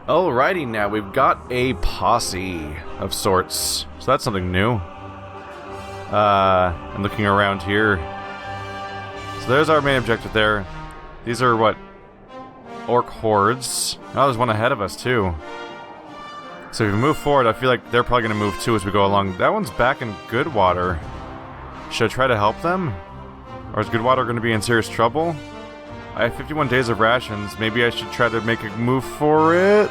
Alrighty, now we've got a posse of sorts. So that's something new. I'm looking around here. So there's our main objective there. These are what? Orc hordes. Oh, there's one ahead of us too. So if we move forward, I feel like they're probably going to move too as we go along. That one's back in Goodwater. Should I try to help them? Or is Goodwater going to be in serious trouble? I have 51 days of rations. Maybe I should try to make a move for it?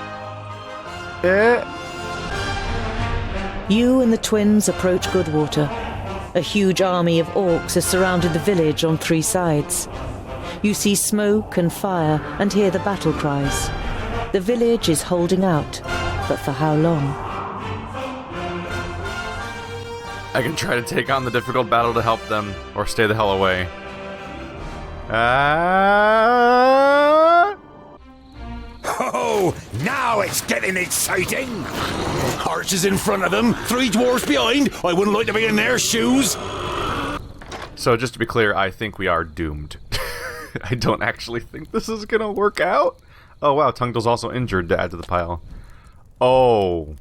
You and the twins approach Goodwater. A huge army of orcs has surrounded the village on 3 sides. You see smoke and fire and hear the battle cries. The village is holding out, but for how long? I can try to take on the difficult battle to help them, or stay the hell away. Oh, now it's getting exciting! Archers in front of them, 3 dwarves behind. I wouldn't like to be in their shoes. So just to be clear, I think we are doomed. I don't actually think this is gonna work out. Oh wow, Tungdal's also injured to add to the pile. Oh.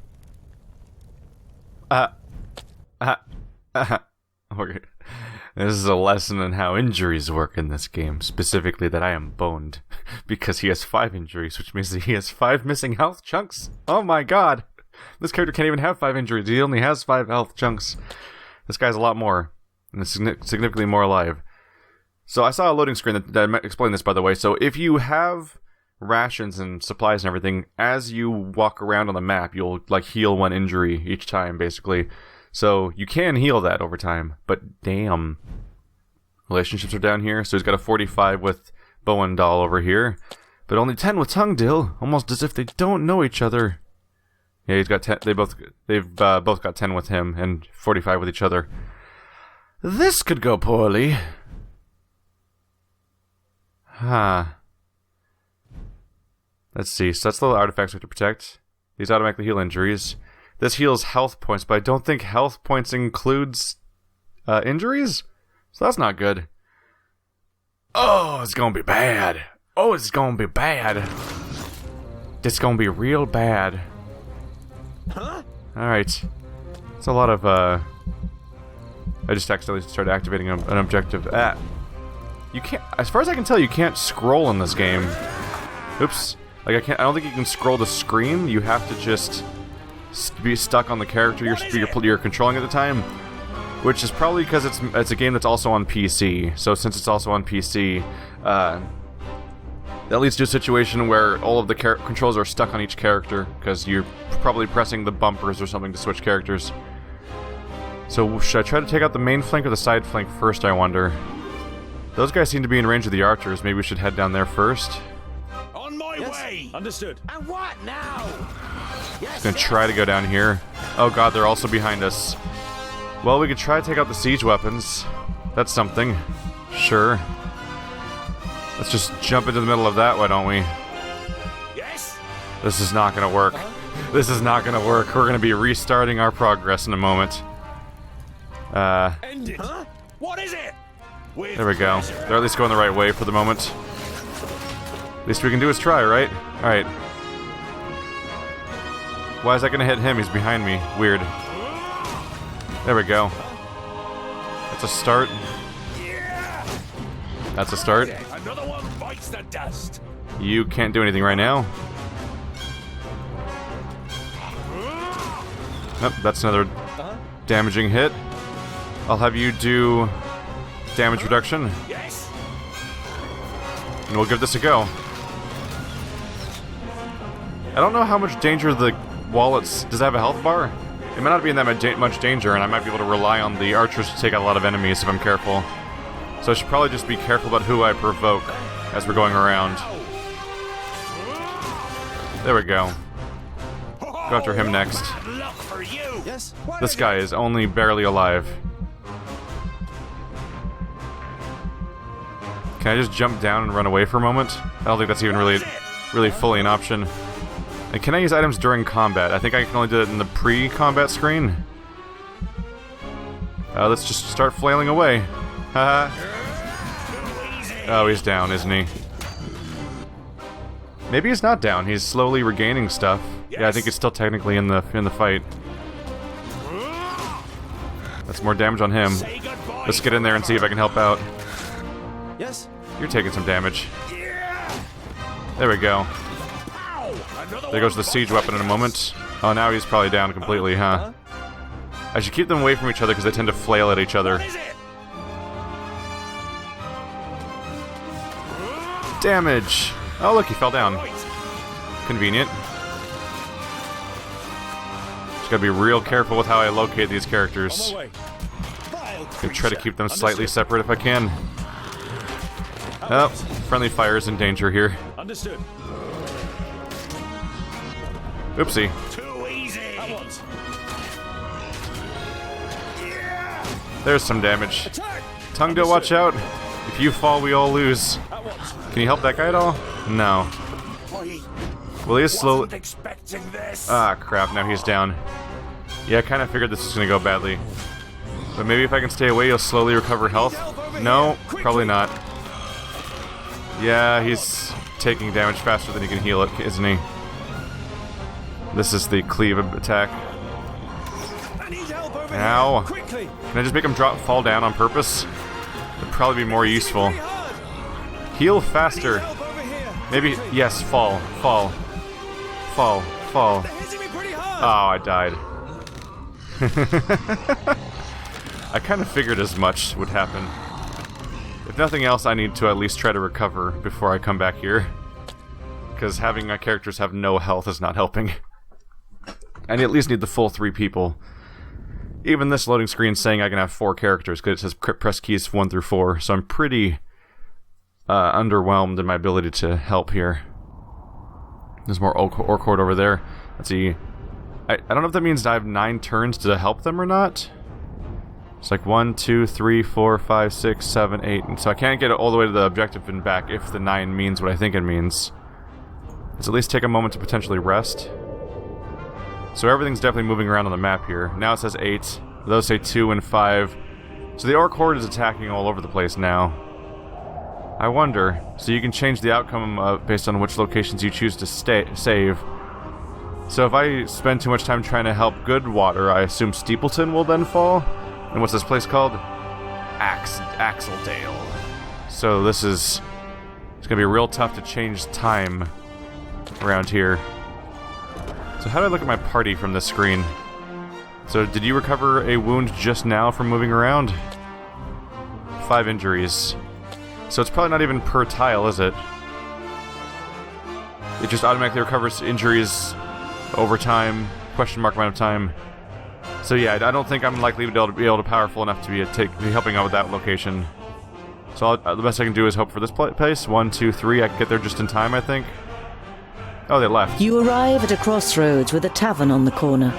Okay. This is a lesson in how injuries work in this game. Specifically that I am boned. Because he has 5 injuries, which means that he has 5 missing health chunks. Oh my god. This character can't even have 5 injuries. He only has 5 health chunks. This guy's a lot more. And is significantly more alive. So I saw a loading screen that explained this, by the way. So if you have rations and supplies and everything, as you walk around on the map, you'll like heal 1 injury each time, basically. So you can heal that over time, but damn. Relationships are down here, so he's got a 45 with Bowen Doll over here, but only 10 with Tungdil, almost as if they don't know each other. Yeah, he's got 10. They've both got 10 with him and 45 with each other. This could go poorly. Huh. Let's see. So that's the little artifacts we have to protect. These automatically heal injuries. This heals health points, but I don't think health points includes injuries? So that's not good. Oh, it's gonna be bad. Oh, it's gonna be bad. It's gonna be real bad. Huh? Alright. It's a lot of, I just accidentally started activating an objective. You can't, as far as I can tell, you can't scroll in this game. Oops. Like, I don't think you can scroll the screen. You have to just be stuck on the character you're controlling at the time, which is probably because it's a game that's also on PC. So since it's also on PC, that leads to a situation where all of the controls are stuck on each character because you're probably pressing the bumpers or something to switch characters. So should I try to take out the main flank or the side flank first, I wonder? Those guys seem to be in range of the archers. Maybe we should head down there first. On my way! Understood. And what now? Yes, Gonna try to go down here. Oh god, they're also behind us. Well, we could try to take out the siege weapons. That's something. Sure. Let's just jump into the middle of that, why don't we? Yes? This is not gonna work. This is not gonna work. We're gonna be restarting our progress in a moment. End it. Huh? What is it? There we go. They're at least going the right way for the moment. Least we can do is try, right? Alright. Why is that gonna hit him? He's behind me. Weird. There we go. That's a start. That's a start. Another one bites the dust. You can't do anything right now. Nope, that's another damaging hit. I'll have you do damage reduction. Yes. And we'll give this a go. I don't know how much danger the wallets... Does it have a health bar? It might not be in that much danger, and I might be able to rely on the archers to take out a lot of enemies if I'm careful. So I should probably just be careful about who I provoke as we're going around. There we go. Go after him next. Yes. This guy is only barely alive. Can I just jump down and run away for a moment? I don't think that's even really fully an option. And can I use items during combat? I think I can only do it in the pre-combat screen. Let's just start flailing away. Haha. Oh, he's down, isn't he? Maybe he's not down. He's slowly regaining stuff. Yes. Yeah, I think he's still technically in the fight. That's more damage on him. Say goodbye, Let's get in there and see if I can help out. Yes? You're taking some damage. Yeah. There we go. Ow. Another There goes the siege weapon in a moment. Oh, now he's probably down completely, huh? I should keep them away from each other because they tend to flail at each other. What is it? Damage! Oh, look, he fell down. Right. Convenient. Just gotta be real careful with how I locate these characters. On my way. Vile Gonna try to creature. keep them slightly Understood. separate if I can. Oh, friendly fire is in danger here. Understood. Oopsie. Too easy. At once. Yeah. There's some damage. Attack. Tungo, watch out. If you fall, we all lose. At once. Can you help that guy at all? No. I Well, he is slowly... wasn't expecting this. Ah, crap, now he's down. Yeah, I kind of figured this was going to go badly. But maybe if I can stay away, he'll slowly recover health. No, probably not. Yeah, he's taking damage faster than he can heal it, isn't he? This is the cleave attack. I need help over Ow. here. Quickly. Can I just make him fall down on purpose? Would probably be more useful. Pretty hard. Heal I need faster. help over here. Maybe, yes, fall. Fall. Fall. Fall. They're hitting me pretty hard. Oh, I died. I kind of figured as much would happen. If nothing else, I need to at least try to recover before I come back here. Because having my characters have no health is not helping. I at least need the full 3 people. Even this loading screen saying I can have 4 characters because it says press keys 1 through 4, so I'm pretty underwhelmed in my ability to help here. There's more orc horde over there. Let's see. I don't know if that means I have 9 turns to help them or not. It's like 1, 2, 3, 4, 5, 6, 7, 8. And so I can't get it all the way to the objective and back if the 9 means what I think it means. Let's at least take a moment to potentially rest. So everything's definitely moving around on the map here. Now it says 8. Those say 2 and 5. So the orc horde is attacking all over the place now. I wonder. So you can change the outcome based on which locations you choose to save. So if I spend too much time trying to help Goodwater, I assume Steepleton will then fall? And what's this place called? Axeldale. So this is... It's gonna be real tough to change time around here. So how do I look at my party from this screen? So did you recover a wound just now from moving around? 5 injuries. So it's probably not even per tile, is it? It just automatically recovers injuries over time, question mark amount of time. So yeah, I don't think I'm likely to be able to powerful enough to be helping out with that location. So the best I can do is hope for this place. 1, 2, 3. I can get there just in time, I think. Oh, they left. You arrive at a crossroads with a tavern on the corner.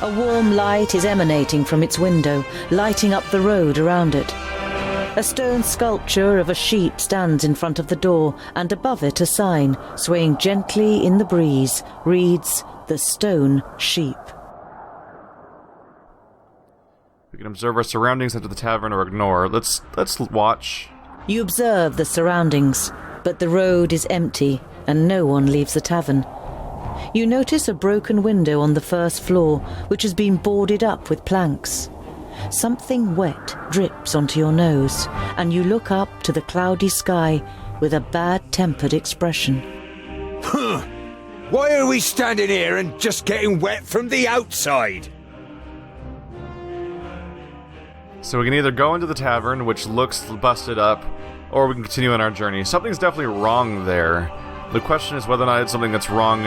A warm light is emanating from its window, lighting up the road around it. A stone sculpture of a sheep stands in front of the door, and above it a sign, swaying gently in the breeze, reads, "The Stone Sheep." We can observe our surroundings, enter the tavern, or ignore. Let's watch. You observe the surroundings, but the road is empty, and no one leaves the tavern. You notice a broken window on the first floor, which has been boarded up with planks. Something wet drips onto your nose, and you look up to the cloudy sky with a bad-tempered expression. Why are we standing here and just getting wet from the outside? So we can either go into the tavern, which looks busted up, or we can continue on our journey. Something's definitely wrong there. The question is whether or not it's something that's wrong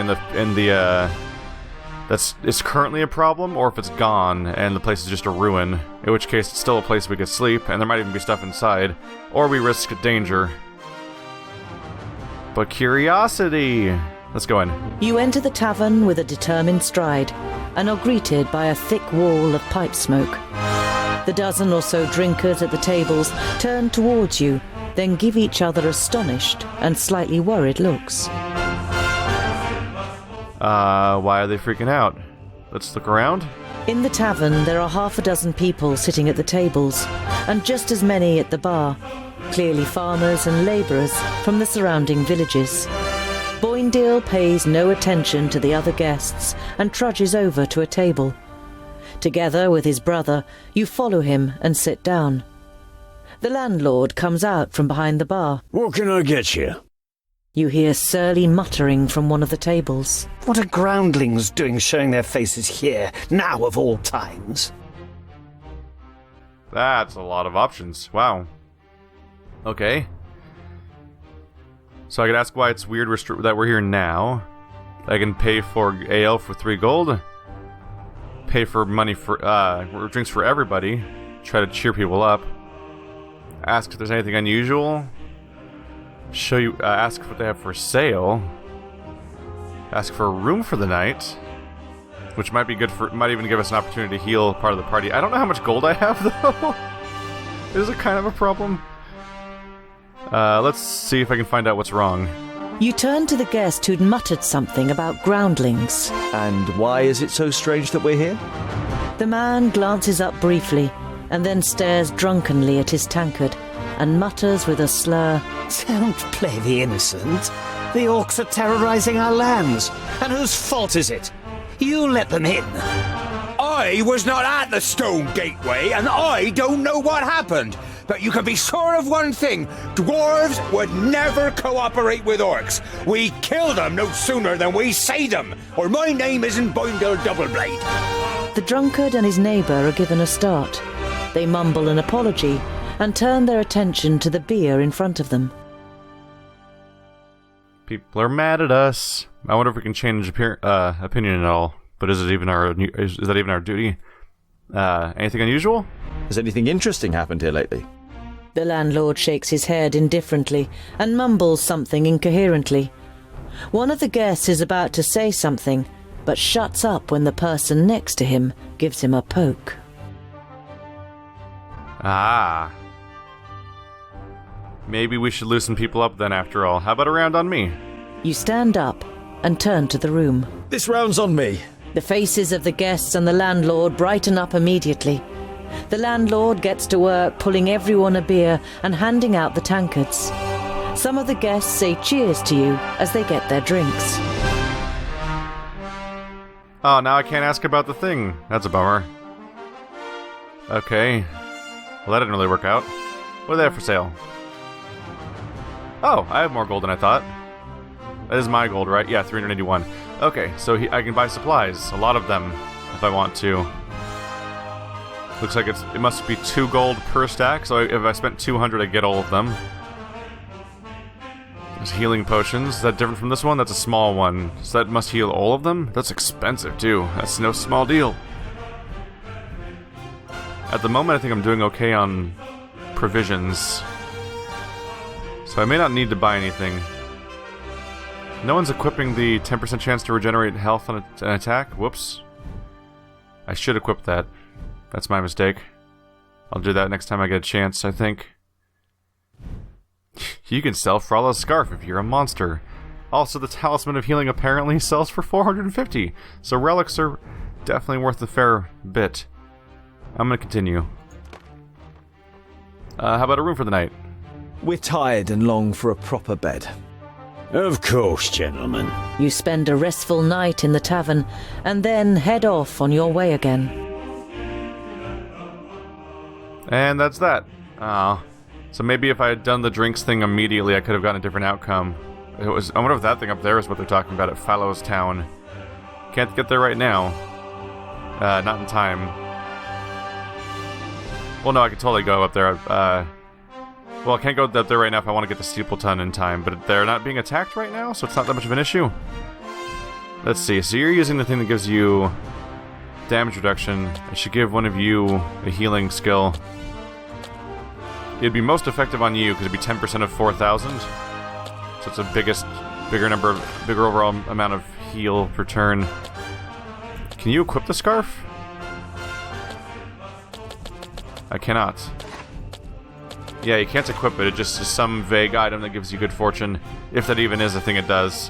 it's currently a problem, or if it's gone and the place is just a ruin. In which case, it's still a place we could sleep, and there might even be stuff inside, or we risk danger. But curiosity. Let's go in. You enter the tavern with a determined stride, and are greeted by a thick wall of pipe smoke. The dozen or so drinkers at the tables turn towards you, then give each other astonished and slightly worried looks. Why are they freaking out? Let's look around. In the tavern, there are half a dozen people sitting at the tables, and just as many at the bar, clearly farmers and labourers from the surrounding villages. Elendil pays no attention to the other guests and trudges over to a table. Together with his brother, you follow him and sit down. The landlord comes out from behind the bar. What can I get you? You hear surly muttering from one of the tables. What are groundlings doing showing their faces here, now of all times? That's a lot of options. Wow. Okay. So I could ask why it's weird that we're here now. I can pay for ale for 3 gold. Pay for money for drinks for everybody. Try to cheer people up. Ask if there's anything unusual. Show you. Ask what they have for sale. Ask for a room for the night, which might be good for. Might even give us an opportunity to heal part of the party. I don't know how much gold I have though. Is it kind of a problem? Let's see if I can find out what's wrong. You turn to the guest who'd muttered something about groundlings. And why is it so strange that we're here? The man glances up briefly and then stares drunkenly at his tankard and mutters with a slur, Don't play the innocent. The orcs are terrorizing our lands. And whose fault is it? You let them in. I was not at the stone gateway, and I don't know what happened. But you can be sure of one thing. Dwarves would never cooperate with orcs. We kill them no sooner than we say them, or my name isn't Boindle Doubleblade. The drunkard and his neighbour are given a start. They mumble an apology and turn their attention to the beer in front of them. People are mad at us. I wonder if we can change opinion at all. But is that even our duty? Anything unusual? Has anything interesting happened here lately? The landlord shakes his head indifferently and mumbles something incoherently. One of the guests is about to say something, but shuts up when the person next to him gives him a poke. Ah. Maybe we should loosen people up then after all. How about a round on me? You stand up and turn to the room. This round's on me. The faces of the guests and the landlord brighten up immediately. The landlord gets to work pulling everyone a beer and handing out the tankards. Some of the guests say cheers to you as they get their drinks. Oh, now I can't ask about the thing. That's a bummer. Okay. Well, that didn't really work out. What do they have for sale? Oh, I have more gold than I thought. That is my gold, right? Yeah, 381. Okay, so I can buy supplies. A lot of them, if I want to. Looks like it must be 2 gold per stack, so if I spent 200, I get all of them. There's healing potions. Is that different from this one? That's a small one. So that must heal all of them? That's expensive, too. That's no small deal. At the moment, I think I'm doing okay on provisions. So I may not need to buy anything. No one's equipping the 10% chance to regenerate health on an attack. Whoops. I should equip that. That's my mistake. I'll do that next time I get a chance, I think. You can sell Frala's Scarf if you're a monster. Also, the Talisman of Healing apparently sells for 450, so relics are definitely worth a fair bit. I'm gonna continue. How about a room for the night? We're tired and long for a proper bed. Of course, gentlemen. You spend a restful night in the tavern and then head off on your way again. And that's that. Oh. So maybe if I had done the drinks thing immediately, I could have gotten a different outcome. I wonder if that thing up there is what they're talking about at Fallows Town. Can't get there right now. Not in time. Well, no, I could totally go up there. Well, I can't go up there right now if I want to get the Steepleton in time, but they're not being attacked right now, so it's not that much of an issue. Let's see. So you're using the thing that gives you damage reduction. I should give one of you a healing skill. It'd be most effective on you because it'd be 10% of 4,000. So it's a bigger overall amount of heal per turn. Can you equip the scarf? I cannot. Yeah, you can't equip it. It just is some vague item that gives you good fortune, if that even is a thing it does.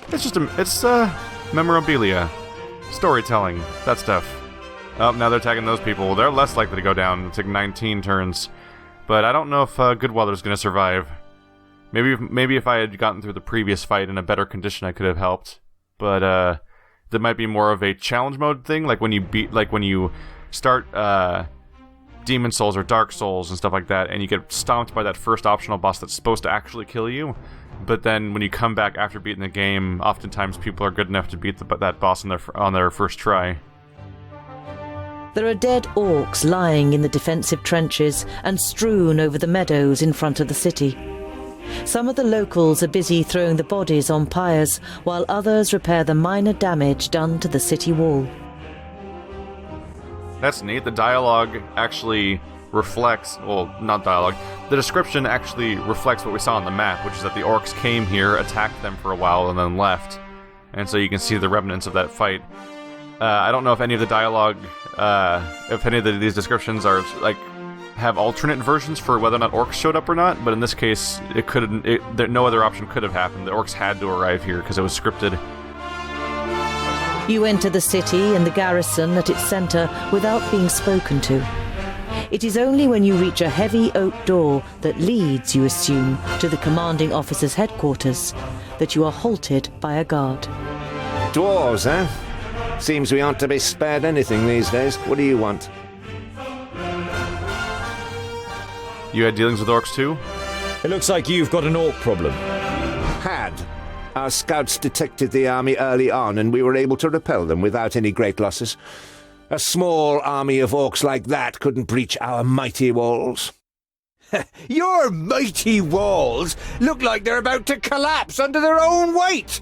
It's just it's memorabilia, storytelling, that stuff. Oh, now they're attacking those people. They're less likely to go down. It took 19 turns. But I don't know if Goodweller's going to survive. Maybe if I had gotten through the previous fight in a better condition, I could have helped. But that might be more of a challenge mode thing, like when you start Demon Souls or Dark Souls and stuff like that, and you get stomped by that first optional boss that's supposed to actually kill you. But then when you come back after beating the game, oftentimes people are good enough to beat that boss on their first try. There are dead orcs lying in the defensive trenches and strewn over the meadows in front of the city. Some of the locals are busy throwing the bodies on pyres, while others repair the minor damage done to the city wall. That's neat. The dialogue actually reflects, well, not dialogue, the description actually reflects what we saw on the map, which is that the orcs came here, attacked them for a while, and then left. And so you can see the remnants of that fight. I don't know if any of the dialogue, if any of these descriptions are, like, have alternate versions for whether or not orcs showed up or not, but in this case, no other option could have happened. The orcs had to arrive here because it was scripted. You enter the city and the garrison at its centre without being spoken to. It is only when you reach a heavy oak door that leads, you assume, to the commanding officer's headquarters that you are halted by a guard. Dwarves, eh? Seems we aren't to be spared anything these days. What do you want? You had dealings with orcs too? It looks like you've got an orc problem. Had. Our scouts detected the army early on, and we were able to repel them without any great losses. A small army of orcs like that couldn't breach our mighty walls. Your mighty walls look like they're about to collapse under their own weight!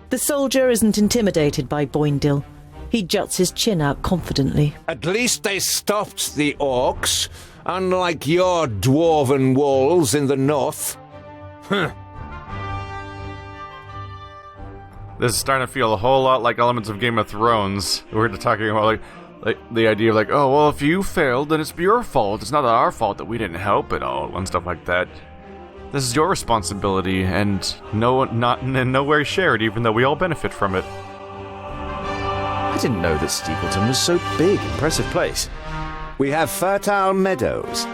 The soldier isn't intimidated by Boindil. He juts his chin out confidently. At least they stopped the orcs, unlike your dwarven walls in the north. This is starting to feel a whole lot like elements of Game of Thrones. We're talking about like the idea of like, oh well, if you failed, then it's your fault. It's not our fault that we didn't help at all, and stuff like that. This is your responsibility, and not in no way shared, even though we all benefit from it. I didn't know that Steepleton was so big. Impressive place. We have fertile meadows.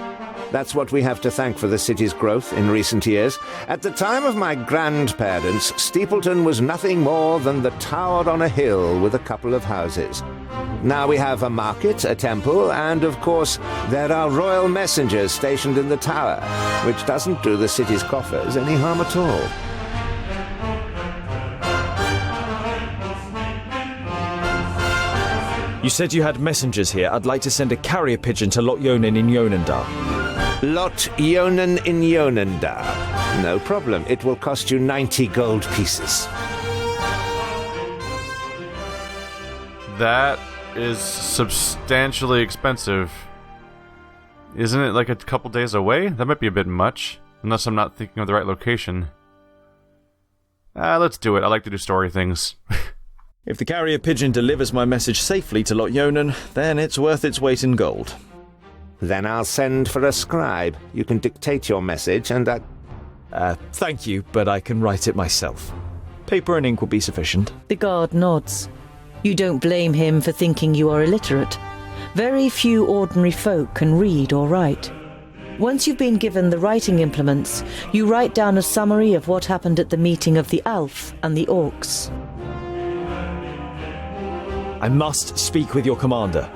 That's what we have to thank for the city's growth in recent years. At the time of my grandparents, Steepleton was nothing more than the tower on a hill with a couple of houses. Now we have a market, a temple, and of course there are royal messengers stationed in the tower, which doesn't do the city's coffers any harm at all. You said you had messengers here. I'd like to send a carrier pigeon to Lot Yonan in Yonandar. Lot Yonan in Yonandar. No problem. It will cost you 90 gold pieces. That is substantially expensive. Isn't it like a couple days away? That might be a bit much. Unless I'm not thinking of the right location. Let's do it. I like to do story things. If the carrier pigeon delivers my message safely to Lot Yonan, then it's worth its weight in gold. Then I'll send for a scribe. You can dictate your message and Thank you, but I can write it myself. Paper and ink will be sufficient. The guard nods. You don't blame him for thinking you are illiterate. Very few ordinary folk can read or write. Once you've been given the writing implements, you write down a summary of what happened at the meeting of the älfs and the orcs. I must speak with your commander.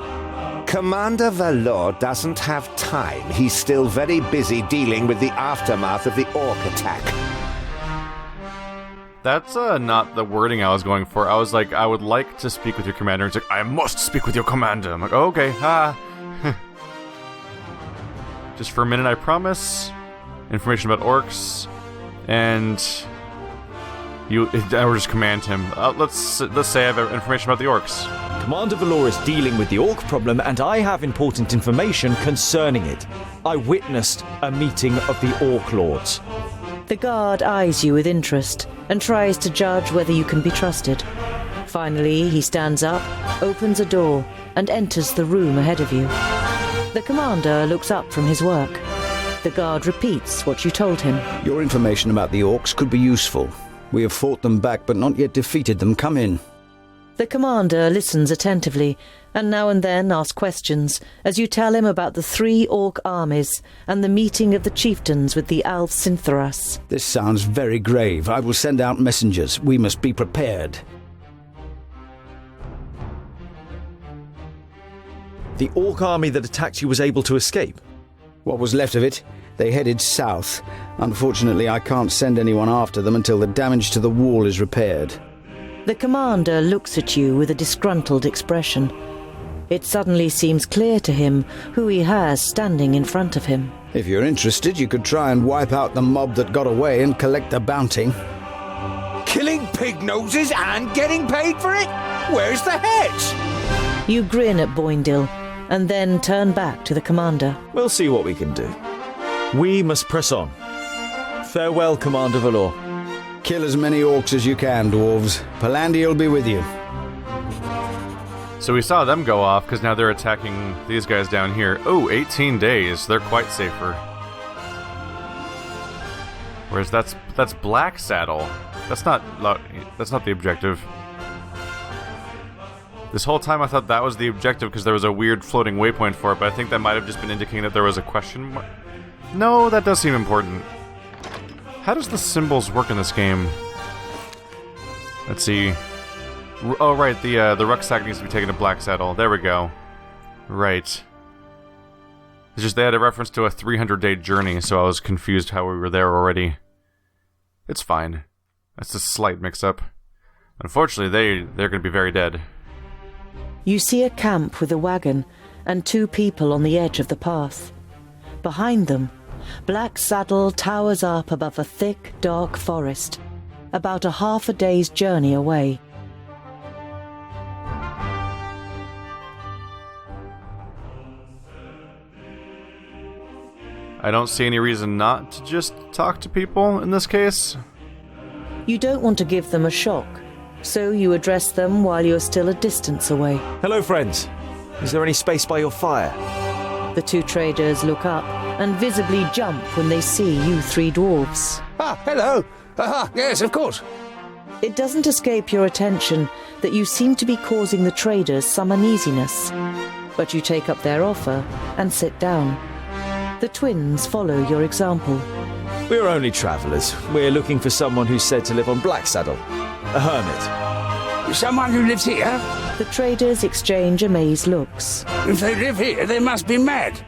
Commander Valor doesn't have time. He's still very busy dealing with the aftermath of the orc attack. That's not the wording I was going for. I was like, I would like to speak with your commander. It's like, I must speak with your commander. I'm like, oh, okay, Just for a minute, I promise. Information about orcs. And I would just command him. Let's say I have information about the orcs. Commander Valor is dealing with the orc problem, and I have important information concerning it. I witnessed a meeting of the orc lords. The guard eyes you with interest and tries to judge whether you can be trusted. Finally, he stands up, opens a door, and enters the room ahead of you. The commander looks up from his work. The guard repeats what you told him. Your information about the orcs could be useful. We have fought them back, but not yet defeated them. Come in. The commander listens attentively, and now and then asks questions as you tell him about the 3 orc armies and the meeting of the chieftains with the älfs in Thuras. This sounds very grave. I will send out messengers. We must be prepared. The orc army that attacked you was able to escape? What was left of it? They headed south. Unfortunately, I can't send anyone after them until the damage to the wall is repaired. The commander looks at you with a disgruntled expression. It suddenly seems clear to him who he has standing in front of him. If you're interested, you could try and wipe out the mob that got away and collect the bounty. Killing pig noses and getting paid for it? Where's the heads? You grin at Boindil, and then turn back to the commander. We'll see what we can do. We must press on. Farewell, Commander Valor. Kill as many orcs as you can, dwarves. Palandi will be with you. So we saw them go off, because now they're attacking these guys down here. Oh, 18 days. They're quite safer. Whereas that's Blacksaddle. That's not the objective. This whole time I thought that was the objective because there was a weird floating waypoint for it, but I think that might have just been indicating that there was a question mark. No, that does seem important. How does the symbols work in this game? Let's see. Oh, right, the rucksack needs to be taken to Blacksaddle. There we go. Right. It's just they had a reference to a 300-day journey, so I was confused how we were there already. It's fine. That's a slight mix-up. Unfortunately, they're going to be very dead. You see a camp with a wagon and 2 people on the edge of the path. Behind them, Blacksaddle towers up above a thick, dark forest, about a half a day's journey away. I don't see any reason not to just talk to people in this case. You don't want to give them a shock, so you address them while you're still a distance away. Hello, friends. Is there any space by your fire? The 2 traders look up and visibly jump when they see you 3 dwarves. Ah, hello. Yes, of course. It doesn't escape your attention that you seem to be causing the traders some uneasiness, but you take up their offer and sit down. The twins follow your example. We're only travellers. We're looking for someone who's said to live on Blacksaddle. A hermit. Someone who lives here? The traders exchange amazed looks. If they live here, they must be mad.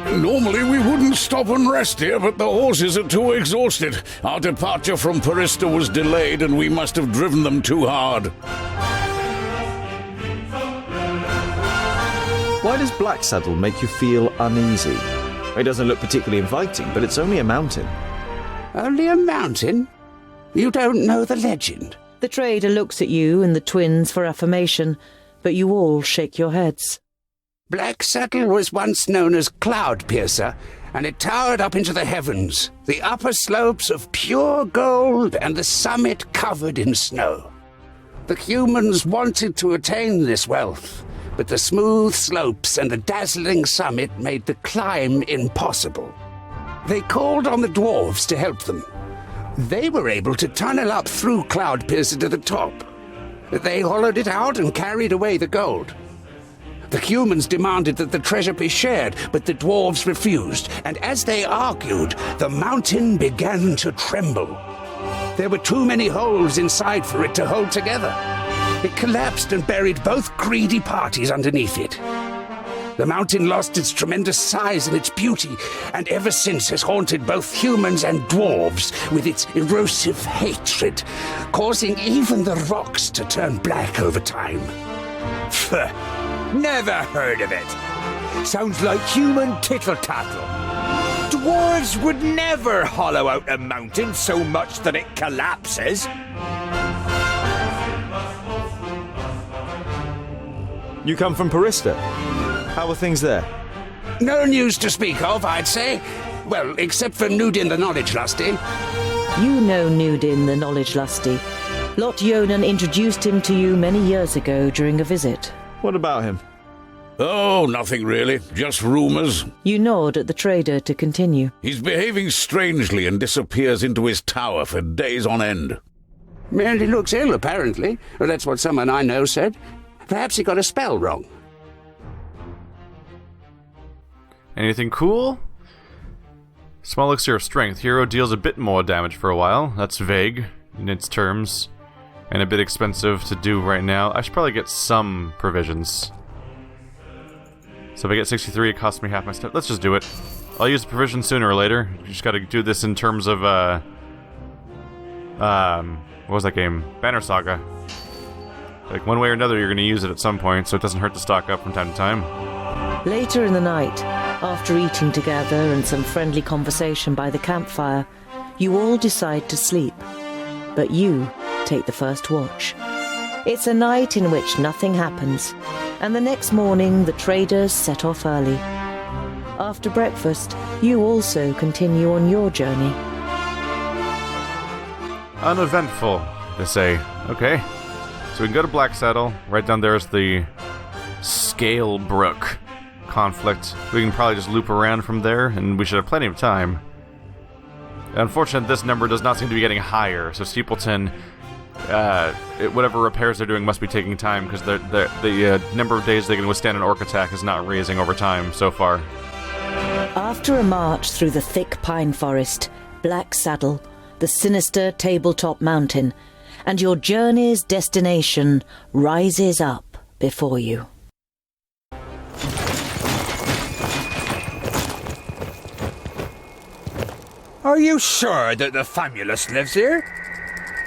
Normally we wouldn't stop and rest here, but the horses are too exhausted. Our departure from Parista was delayed and we must have driven them too hard. Why does Blacksaddle make you feel uneasy? It doesn't look particularly inviting, but it's only a mountain. Only a mountain? You don't know the legend? The trader looks at you and the twins for affirmation, but you all shake your heads. Blacksaddle was once known as Cloudpiercer, and it towered up into the heavens, the upper slopes of pure gold and the summit covered in snow. The humans wanted to attain this wealth, but the smooth slopes and the dazzling summit made the climb impossible. They called on the dwarves to help them. They were able to tunnel up through Cloudpiercer to the top. They hollowed it out and carried away the gold. The humans demanded that the treasure be shared, but the dwarves refused, and as they argued, the mountain began to tremble. There were too many holes inside for it to hold together. It collapsed and buried both greedy parties underneath it. The mountain lost its tremendous size and its beauty, and ever since has haunted both humans and dwarves with its erosive hatred, causing even the rocks to turn black over time. Pfft, never heard of it. Sounds like human tittle-tattle. Dwarves would never hollow out a mountain so much that it collapses. You come from Parista. How are things there? No news to speak of, I'd say. Well, except for Nudin the Knowledge Lusty. You know Nudin the Knowledge Lusty. Lot Yonan introduced him to you many years ago during a visit. What about him? Oh, nothing really. Just rumours. You nod at the trader to continue. He's behaving strangely and disappears into his tower for days on end. And he looks ill, apparently. Well, that's what someone I know said. Perhaps he got a spell wrong. Anything cool? Small elixir of strength. Hero deals a bit more damage for a while. That's vague in its terms. And a bit expensive to do right now. I should probably get some provisions. So if I get 63, it costs me half my stuff. Let's just do it. I'll use the provision sooner or later. You just gotta do this in terms of, what was that game? Banner Saga. Like, one way or another, you're gonna use it at some point, so it doesn't hurt to stock up from time to time. Later in the night, after eating together and some friendly conversation by the campfire, you all decide to sleep. But you take the first watch. It's a night in which nothing happens, and the next morning the traders set off early. After breakfast, you also continue on your journey. Uneventful, they say. Okay. So we can go to Blacksaddle. Right down there is the Scalebrook conflict. We can probably just loop around from there, and we should have plenty of time. Unfortunately, this number does not seem to be getting higher, so Steepleton, whatever repairs they're doing must be taking time, because the number of days they can withstand an orc attack is not raising over time so far. After a march through the thick pine forest, Blacksaddle, the sinister tabletop mountain, and your journey's destination rises up before you. Are you sure that the Famulus lives here?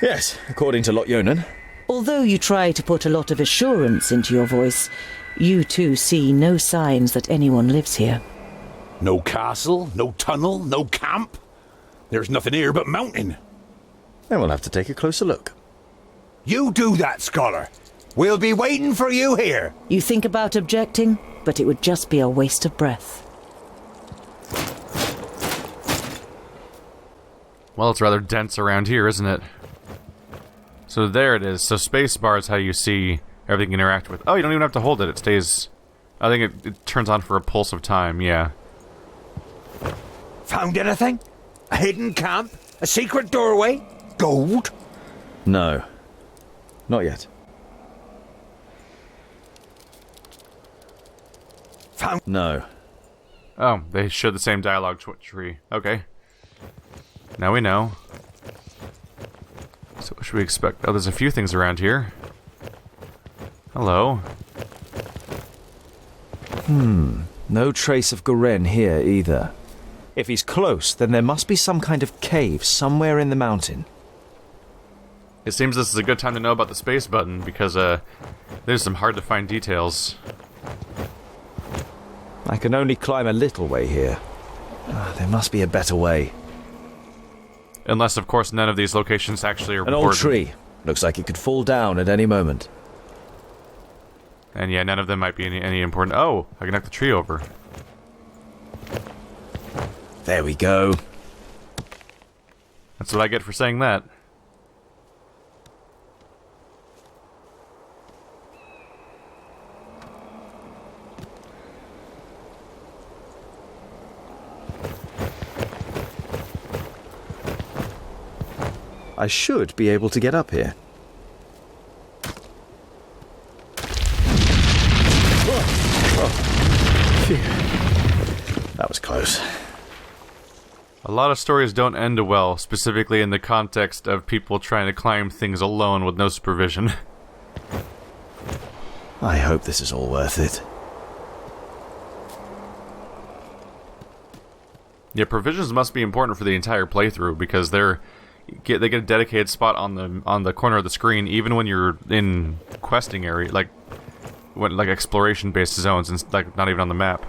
Yes, according to Lot-Yonan. Although you try to put a lot of assurance into your voice, you too see no signs that anyone lives here. No castle, no tunnel, no camp. There's nothing here but mountain. Then we'll have to take a closer look. You do that, scholar. We'll be waiting for you here. You think about objecting, but it would just be a waste of breath. Well, it's rather dense around here, isn't it? So there it is. So spacebar is how you see everything interact with. Oh, you don't even have to hold it. It stays... I think it turns on for a pulse of time, yeah. Found anything? A hidden camp? A secret doorway? Gold? No. Not yet. Found... No. Oh, they showed the same dialogue tree. Okay. Now we know. So what should we expect? Oh, there's a few things around here. Hello. No trace of Goren here either. If he's close, then there must be some kind of cave somewhere in the mountain. It seems this is a good time to know about the space button, because there's some hard to find details. I can only climb a little way here. There must be a better way. Unless, of course, none of these locations actually are An old tree. Looks like it could fall down at any moment. And yeah, none of them might be any important... Oh, I can knock the tree over. There we go. That's what I get for saying that. I should be able to get up here. Phew. That was close. A lot of stories don't end well, specifically in the context of people trying to climb things alone with no supervision. I hope this is all worth it. Yeah, provisions must be important for the entire playthrough, because they get a dedicated spot on the corner of the screen, even when you're in questing area, like exploration based zones, and like not even on the map.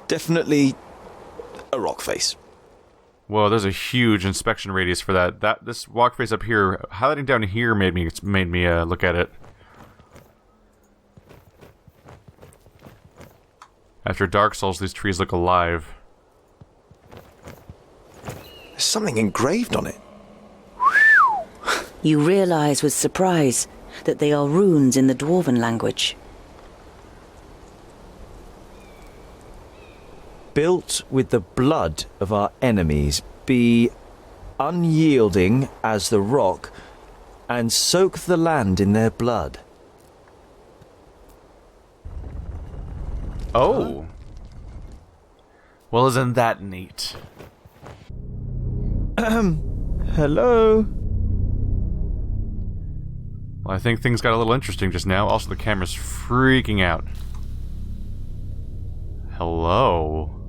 Definitely a rock face. Whoa, there's a huge inspection radius for that. This walk face up here, highlighting down here made me look at it. After Dark Souls, these trees look alive. There's something engraved on it. You realize with surprise that they are runes in the Dwarven language. Built with the blood of our enemies, be unyielding as the rock, and soak the land in their blood. Oh. Well, isn't that neat? Hello? Well, I think things got a little interesting just now. Also, the camera's freaking out. Hello?